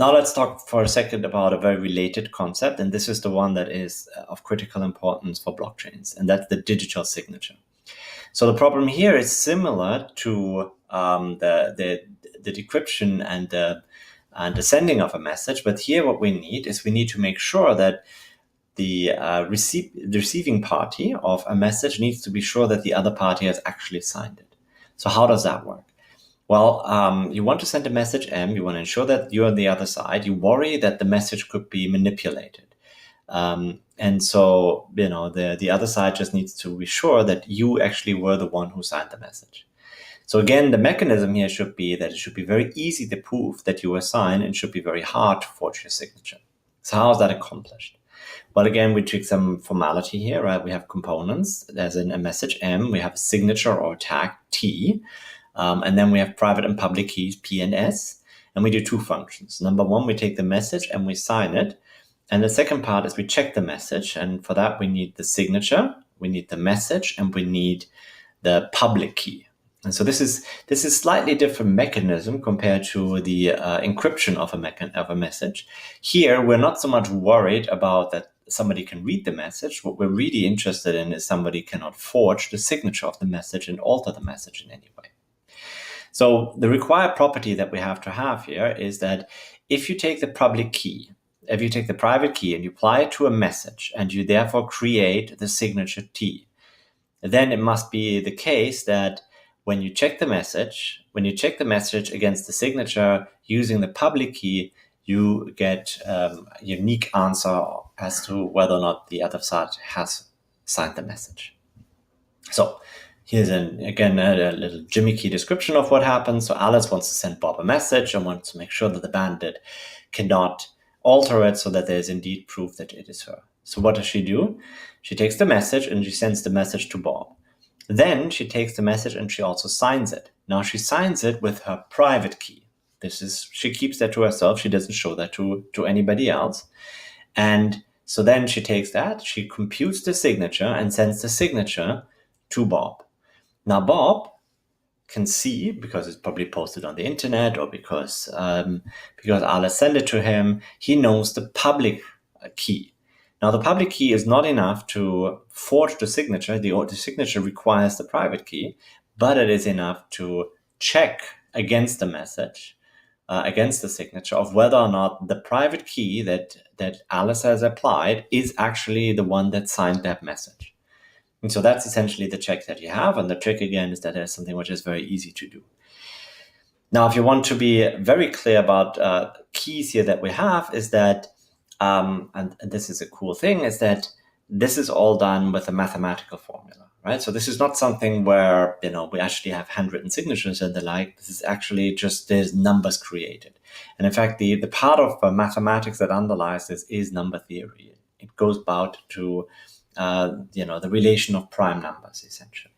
Now let's talk for a second about a very related concept, and this is the one that is of critical importance for blockchains, and that's the digital signature. So the problem here is similar to the decryption and the sending of a message, but here what we need to make sure that the receiving party of a message needs to be sure that the other party has actually signed it. So how does that work? Well, you want to send a message M, you want to ensure that you're on the other side, you worry that the message could be manipulated. And so, the other side just needs to be sure that you actually were the one who signed the message. So again, the mechanism here should be that it should be very easy to prove that you were signed and should be very hard to forge your signature. So how is that accomplished? Well, again, we took some formality here, right? We have components, as in a message M, we have a signature or tag T, and then we have private and public keys P and S, and we do two functions. Number one, we take the message and we sign it. And the second part is we check the message, and for that we need the signature, we need the message, and we need the public key. And so this is slightly different mechanism compared to the encryption of a message. Here, we're not so much worried about that somebody can read the message. What we're really interested in is somebody cannot forge the signature of the message and alter the message in any way. So the required property that we have to have here is that if you take the public key, if you take the private key and you apply it to a message and you therefore create the signature T, then it must be the case that when you check the message against the signature using the public key, you get a unique answer as to whether or not the other side has signed the message. So here's again a little gimmicky description of what happens. So Alice wants to send Bob a message and wants to make sure that the bandit cannot alter it so that there's indeed proof that it is her. So what does she do? She takes the message and she sends the message to Bob. Then she takes the message and she also signs it. Now she signs it with her private key. She keeps that to herself. She doesn't show that to anybody else. And so then she takes that, she computes the signature and sends the signature to Bob. Now Bob can see, because it's probably posted on the internet or because Alice sent it to him, he knows the public key. Now the public key is not enough to forge the signature. The signature requires the private key, but it is enough to check against the message, against the signature, of whether or not the private key that Alice has applied is actually the one that signed that message. And so that's essentially the check that you have. And the trick, again, is that there's something which is very easy to do. Now, if you want to be very clear about keys here that we have, is that, and this is a cool thing, is that this is all done with a mathematical formula, right? So this is not something where, we actually have handwritten signatures and the like. This is actually just there's numbers created. And in fact, the part of mathematics that underlies this is number theory. It goes about to the relation of prime numbers, essentially.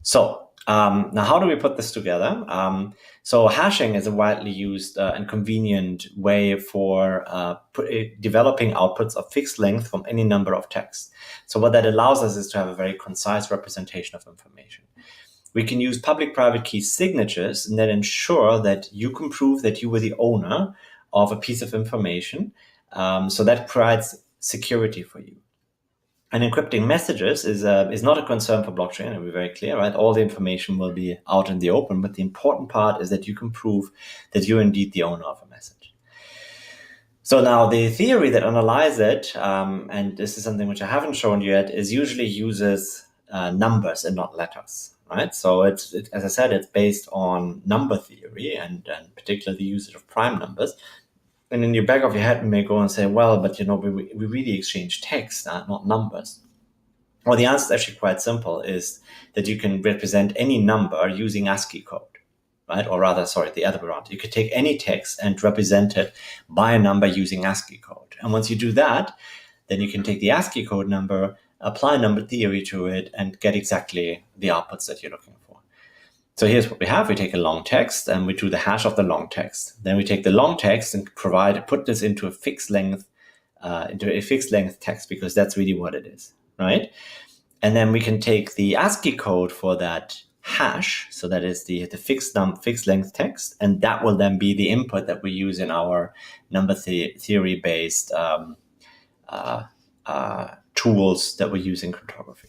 So now how do we put this together? So hashing is a widely used and convenient way for developing outputs of fixed length from any number of texts. So what that allows us is to have a very concise representation of information. We can use public-private key signatures and then ensure that you can prove that you were the owner of a piece of information. So that provides security for you. And encrypting messages is not a concern for blockchain, to be very clear, right? All the information will be out in the open, but the important part is that you can prove that you're indeed the owner of a message. So now the theory that underlies it, and this is something which I haven't shown you yet, is usually uses numbers and not letters, right? So as I said, it's based on number theory and particularly the usage of prime numbers. And in the back of your head, you may go and say, well, but we really exchange text, not numbers. Well, the answer is actually quite simple, is that you can represent any number using ASCII code, right? Or rather, the other way around. You could take any text and represent it by a number using ASCII code. And once you do that, then you can take the ASCII code number, apply number theory to it, and get exactly the outputs that you're looking for. So here's what we have. We take a long text and we do the hash of the long text. Then we take the long text and put this into a fixed length text, because that's really what it is, right? And then we can take the ASCII code for that hash. So that is the fixed length text, and that will then be the input that we use in our number theory based tools that we use in cryptography.